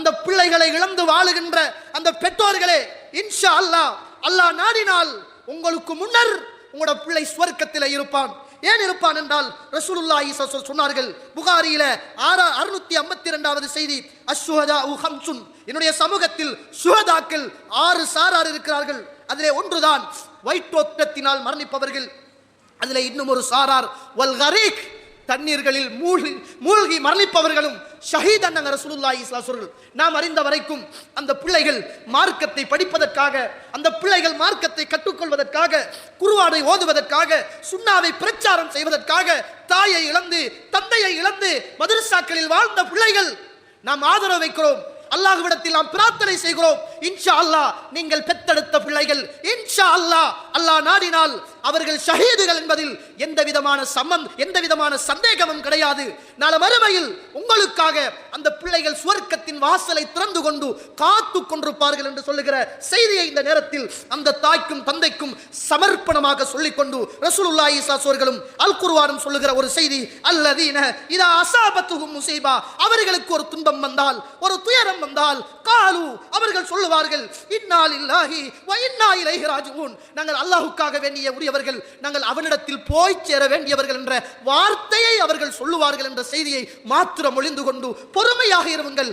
அந்த பிள்ளைகளை இழந்து வாழுகின்ற அந்த பெற்றோர்களே, இன்ஷா அல்லாஹ், அல்லாஹ் நாடினால் உங்களுக்கு முன்னர் உங்களோட பிள்ளை சுவர்க்கத்தில் இருப்பான். ஏன் இருப்பான் என்றால் ரசூலுல்லாஹி ஸல்லல்லாஹு அலைஹி சொன்னார்கள். புகாரியில 652வது செய்தி, அஷ்ஹுஹதாஉ ஹம்சுன், என்னுடைய சமூகத்தில் சுஹதாக்கள் 6 சாரார் இருக்கிறார்கள். அதிலே ஒன்றுதான் வயிற்றோட்டத்தினால் மரணிப்பவர்கள். அதிலே இன்னும் ஒரு சாரார் வல் கரீக், தண்ணீர்களில் மூழ்கி மரணிப்பவர்களும் ஷஹீத் அண்ணங்க ரசூலுல்லாஹி ஸல்லல்லாஹு அலைஹி வஸல்லம். நாம் அறிந்த வரைக்கும் அந்த பிள்ளைகள் மார்க்கத்தை படிப்பதற்காக, அந்த பிள்ளைகள் மார்க்கத்தை கற்றுக்கொள்வதற்காக, குர்ஆனை ஓதுவதற்காக, சுன்னாவை பிரச்சாரம் செய்வதற்காக தாயை இழந்து தந்தையை இழந்து மதரசாக்களில் வாழ்ந்த பிள்ளைகள் நாம் ஆதரவு வைக்கிறோம். அல்லாஹ்விடத்தில் நாம் பிரார்த்தனை செய்கிறோம். இன்ஷா அல்லாஹ் நீங்கள் பெத்தெடுத்த பிள்ளைகள் இன்ஷா அல்லாஹ், அல்லாஹ் நாடினால் அவர்கள் ஷஹீதுகள் என்பதில் எந்த விதமான சந்தேகமும் கிடையாது. நாளை மறுமையில் உங்களுக்காக அந்த பிள்ளைகள் சுவர்க்கத்தின் வாசலை திறந்து கொண்டு காத்து கொண்டிருப்பார்கள் என்று சொல்லுகிற செய்தியை இந்த நேரத்தில் அந்த தாய்க்கும் தந்தைக்கும் சமர்ப்பணமாக சொல்லிக்கொண்டு ரசூலுல்லாஹி ஸல்லல்லாஹு அலைஹி வஸல்லம் அல் குர்ஆனும் சொல்லுகிற ஒரு செய்தி, அல்லதீன இதா அஸாபத்துஹும் முஸீபா, அவர்களுக்கு ஒரு துன்பம் வந்தால், ஒரு துயரம் வந்தால், காலு, அவர்கள் சொல்லுவார்கள், இன்னா லில்லாஹி வ இன்னா இலைஹி ராஜிஊன், நாங்கள் அல்லாஹ்வுக்காக வேண்டிய உரியவர்கள், நாங்கள் அவனிடத்தில் போய் சேர வேண்டியவர்கள் என்ற வார்த்தையை அவர்கள் சொல்லுவார்கள் என்ற செய்தியை மாத்திரம் ஒளிந்து கொண்டு பொறுமையாக இருங்கள்.